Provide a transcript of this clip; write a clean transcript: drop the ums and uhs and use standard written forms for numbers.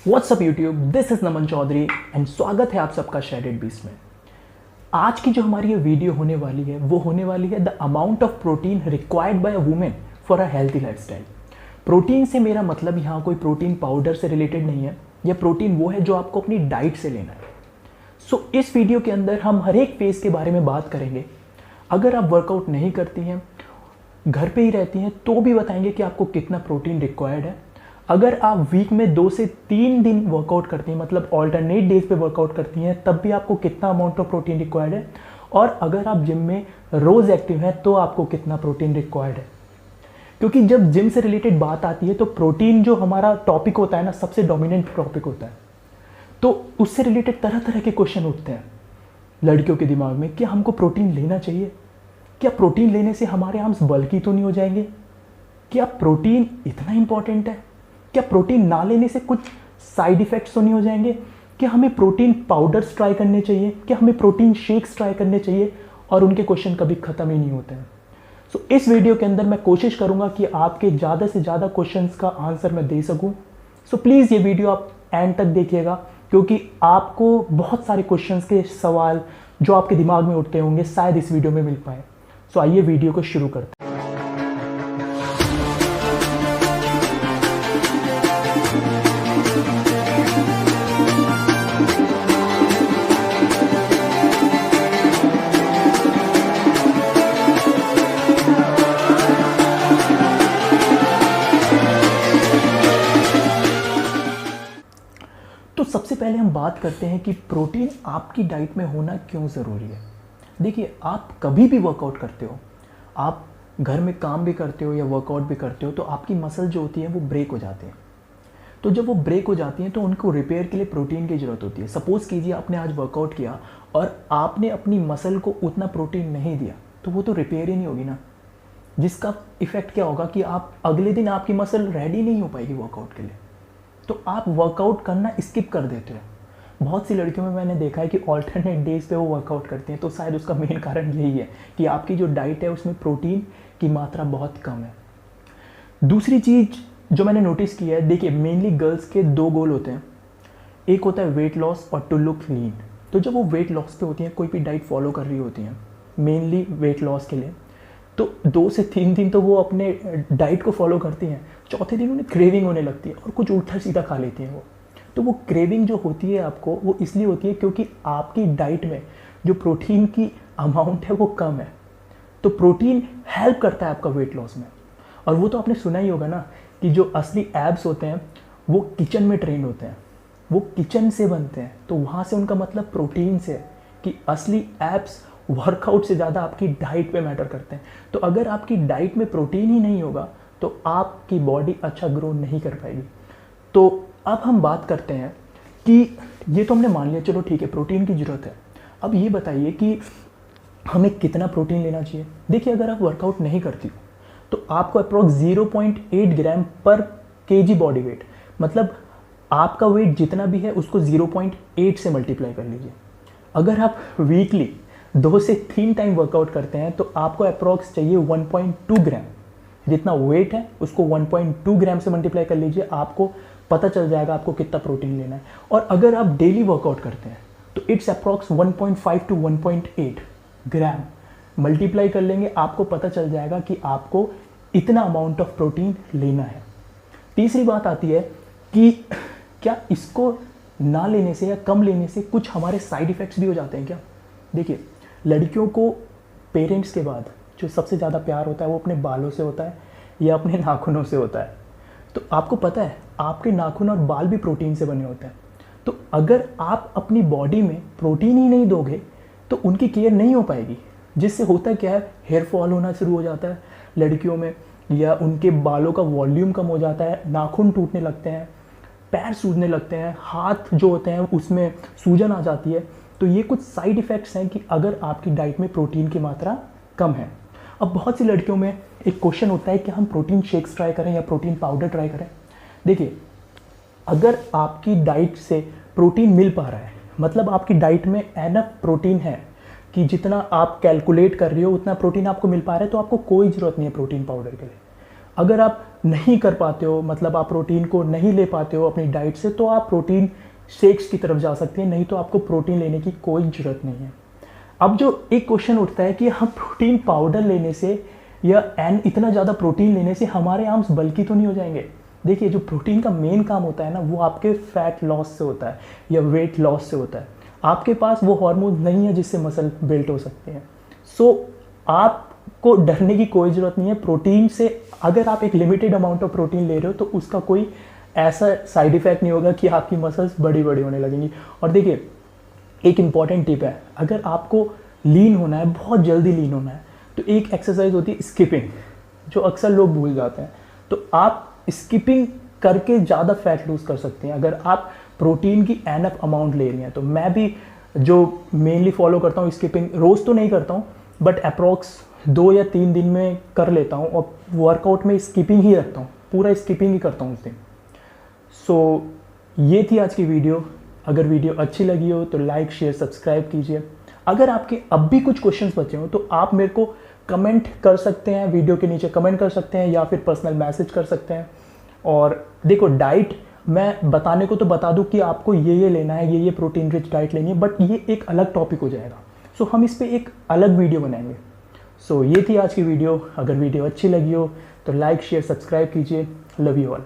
WhatsApp YouTube, this is Naman Chaudhary and स्वागत है आप सबका शेडेड बीस्ट में। आज की जो हमारी ये वीडियो होने वाली है वो होने वाली है the amount of protein required by a women for a healthy lifestyle. Protein से मेरा मतलब यहाँ कोई प्रोटीन पाउडर से रिलेटेड नहीं है, यह प्रोटीन वो है जो आपको अपनी डाइट से लेना है। सो इस वीडियो के अंदर हम हर एक फेज के बारे में बात करेंगे। अगर आप वर्कआउट नहीं करती हैं, घर पे ही रहती हैं, तो भी बताएंगे कि आपको कितना प्रोटीन रिक्वायर्ड है। अगर आप वीक में 2 से 3 दिन वर्कआउट करती हैं, मतलब ऑल्टरनेट डेज पे वर्कआउट करती हैं, तब भी आपको कितना अमाउंट ऑफ प्रोटीन रिक्वायर्ड है। और अगर आप जिम में रोज़ एक्टिव हैं तो आपको कितना प्रोटीन रिक्वायर्ड है। क्योंकि जब जिम से रिलेटेड बात आती है तो प्रोटीन जो हमारा टॉपिक होता है ना, सबसे डोमिनेंट टॉपिक होता है। तो उससे रिलेटेड तरह तरह के क्वेश्चन उठते हैं लड़कियों के दिमाग में। क्या हमको प्रोटीन लेना चाहिए? क्या प्रोटीन लेने से हमारे आर्म्स बल्की तो नहीं हो जाएंगे? क्या प्रोटीन इतना इंपॉर्टेंट है? क्या प्रोटीन ना लेने से कुछ साइड इफेक्ट्स तो नहीं हो जाएंगे? क्या हमें प्रोटीन पाउडर्स ट्राई करने चाहिए? क्या हमें प्रोटीन शेक्स ट्राई करने चाहिए? और उनके क्वेश्चन कभी ख़त्म ही नहीं होते हैं। सो इस वीडियो के अंदर मैं कोशिश करूंगा कि आपके ज़्यादा से ज़्यादा क्वेश्चंस का आंसर मैं दे सकूं। सो प्लीज़ ये वीडियो आप एंड तक देखिएगा, क्योंकि आपको बहुत सारे क्वेश्चंस के सवाल जो आपके दिमाग में उठते होंगे शायद इस वीडियो में मिल पाए। सो आइए वीडियो को शुरू करते हैं। तो सबसे पहले हम बात करते हैं कि प्रोटीन आपकी डाइट में होना क्यों ज़रूरी है। देखिए, आप कभी भी वर्कआउट करते हो, आप घर में काम भी करते हो या वर्कआउट भी करते हो, तो आपकी मसल जो होती है वो ब्रेक हो जाती है। तो जब वो ब्रेक हो जाती हैं तो उनको रिपेयर के लिए प्रोटीन की ज़रूरत होती है। सपोज़ कीजिए आपने आज वर्कआउट किया और आपने अपनी मसल को उतना प्रोटीन नहीं दिया, तो वो तो रिपेयर ही नहीं होगी ना। जिसका इफ़ेक्ट क्या होगा कि आप अगले दिन आपकी मसल रेडी नहीं हो पाएगी वर्कआउट के लिए, तो आप वर्कआउट करना स्किप कर देते हो। बहुत सी लड़कियों में मैंने देखा है कि ऑल्टरनेट डेज पे वो वर्कआउट करती हैं, तो शायद उसका मेन कारण यही है कि आपकी जो डाइट है उसमें प्रोटीन की मात्रा बहुत कम है। दूसरी चीज़ जो मैंने नोटिस की है, देखिए मेनली गर्ल्स के 2 गोल होते हैं। एक होता है वेट लॉस और टू लुक लीन। तो जब वो वेट लॉस पे होती हैं, कोई भी डाइट फॉलो कर रही होती हैं मेनली वेट लॉस के लिए, तो 2 से 3 दिन तो वो अपने डाइट को फॉलो करती हैं। चौथे दिन उन्हें क्रेविंग होने लगती है और कुछ उल्टा सीधा खा लेती हैं वो। तो वो क्रेविंग जो होती है आपको, वो इसलिए होती है क्योंकि आपकी डाइट में जो प्रोटीन की अमाउंट है वो कम है। तो प्रोटीन हेल्प करता है आपका वेट लॉस में। और वो तो आपने सुना ही होगा ना कि जो असली एब्स होते हैं वो किचन में ट्रेन होते हैं, वो किचन से बनते हैं। तो वहाँ से उनका मतलब प्रोटीन से है कि असली एब्स वर्कआउट से ज़्यादा आपकी डाइट पे मैटर करते हैं। तो अगर आपकी डाइट में प्रोटीन ही नहीं होगा तो आपकी बॉडी अच्छा ग्रो नहीं कर पाएगी। तो अब हम बात करते हैं कि ये तो हमने मान लिया, चलो ठीक है, प्रोटीन की ज़रूरत है। अब ये बताइए कि हमें कितना प्रोटीन लेना चाहिए। देखिए, अगर आप वर्कआउट नहीं करती हो तो आपको अप्रोक्स 0.8 ग्राम पर केजी बॉडी वेट, मतलब आपका वेट जितना भी है उसको 0.8 से मल्टीप्लाई कर लीजिए। अगर आप वीकली 2 से 3 टाइम वर्कआउट करते हैं तो आपको अप्रोक्स चाहिए 1.2 ग्राम। जितना वेट है उसको 1.2 ग्राम से मल्टीप्लाई कर लीजिए, आपको पता चल जाएगा आपको कितना प्रोटीन लेना है। और अगर आप डेली वर्कआउट करते हैं तो it's approx 1.5 to 1.8 gram multiply कर लेंगे, आपको पता चल जाएगा कि आपको इतना अमाउंट ऑफ प्रोटीन लेना है। तीसरी बात आती है कि क्या इसको ना लेने से या कम लेने से कुछ हमारे साइड इफ़ेक्ट्स भी हो जाते हैं क्या? देखिए, लड़कियों को पेरेंट्स के बाद जो सबसे ज़्यादा प्यार होता है वो अपने बालों से होता है या अपने नाखूनों से होता है। तो आपको पता है आपके नाखून और बाल भी प्रोटीन से बने होते हैं। तो अगर आप अपनी बॉडी में प्रोटीन ही नहीं दोगे तो उनकी केयर नहीं हो पाएगी, जिससे होता क्या है, हेयर फॉल होना शुरू हो जाता है लड़कियों में, या उनके बालों का वॉल्यूम कम हो जाता है, नाखून टूटने लगते हैं, पैर सूजने लगते हैं, हाथ जो होते हैं उसमें सूजन आ जाती है। तो ये कुछ साइड इफ़ेक्ट्स हैं कि अगर आपकी डाइट में प्रोटीन की मात्रा कम है। अब बहुत सी लड़कियों में एक क्वेश्चन होता है कि हम प्रोटीन शेक्स ट्राई करें या प्रोटीन पाउडर ट्राई करें। देखिए, अगर आपकी डाइट से प्रोटीन मिल पा रहा है, मतलब आपकी डाइट में एनफ प्रोटीन है कि जितना आप कैलकुलेट कर रही हो उतना प्रोटीन आपको मिल पा रहा है, तो आपको कोई ज़रूरत नहीं है प्रोटीन पाउडर के लिए। अगर आप नहीं कर पाते हो, मतलब आप प्रोटीन को नहीं ले पाते हो अपनी डाइट से, तो आप प्रोटीन शेक्स की तरफ जा सकते हैं, नहीं तो आपको प्रोटीन लेने की कोई ज़रूरत नहीं है। अब जो एक क्वेश्चन उठता है कि हम प्रोटीन पाउडर लेने से या इतना ज़्यादा प्रोटीन लेने से हमारे आर्म्स बल्की तो नहीं हो जाएंगे। देखिए, जो प्रोटीन का मेन काम होता है ना, वो आपके फैट लॉस से होता है या वेट लॉस से होता है। आपके पास वो हार्मोन नहीं है जिससे मसल बिल्ट हो सकते हैं। सो आपको डरने की कोई ज़रूरत नहीं है प्रोटीन से। अगर आप एक लिमिटेड अमाउंट ऑफ प्रोटीन ले रहे हो तो उसका कोई ऐसा साइड इफेक्ट नहीं होगा कि आपकी मसल्स बड़ी बड़ी होने लगेंगी। और देखिए, एक इम्पॉर्टेंट टिप है, अगर आपको लीन होना है, बहुत जल्दी लीन होना है, तो एक एक्सरसाइज होती है स्किपिंग, जो अक्सर लोग भूल जाते हैं। तो आप स्किपिंग करके ज़्यादा फैट लूज़ कर सकते हैं अगर आप प्रोटीन की एनफ अमाउंट ले रही हैं। तो मैं भी जो मेनली फॉलो करता हूँ स्किपिंग, रोज़ तो नहीं करता हूँ बट अप्रॉक्स 2 या 3 दिन में कर लेता हूँ, और वर्कआउट में स्किपिंग ही रखता हूँ, पूरा स्किपिंग ही करता हूँ उस दिन। सो ये थी आज की वीडियो। अगर वीडियो अच्छी लगी हो तो लाइक शेयर सब्सक्राइब कीजिए। अगर आपके अब भी कुछ क्वेश्चंस बचे हो तो आप मेरे को कमेंट कर सकते हैं, वीडियो के नीचे कमेंट कर सकते हैं या फिर पर्सनल मैसेज कर सकते हैं। और देखो, डाइट मैं बताने को तो बता दूं कि आपको ये लेना है, ये प्रोटीन रिच डाइट लेनी है, बट ये एक अलग टॉपिक हो जाएगा। सो हम इस पर एक अलग वीडियो बनाएंगे। सो ये थी आज की वीडियो। अगर वीडियो अच्छी लगी हो तो लाइक शेयर सब्सक्राइब कीजिए। Love you all.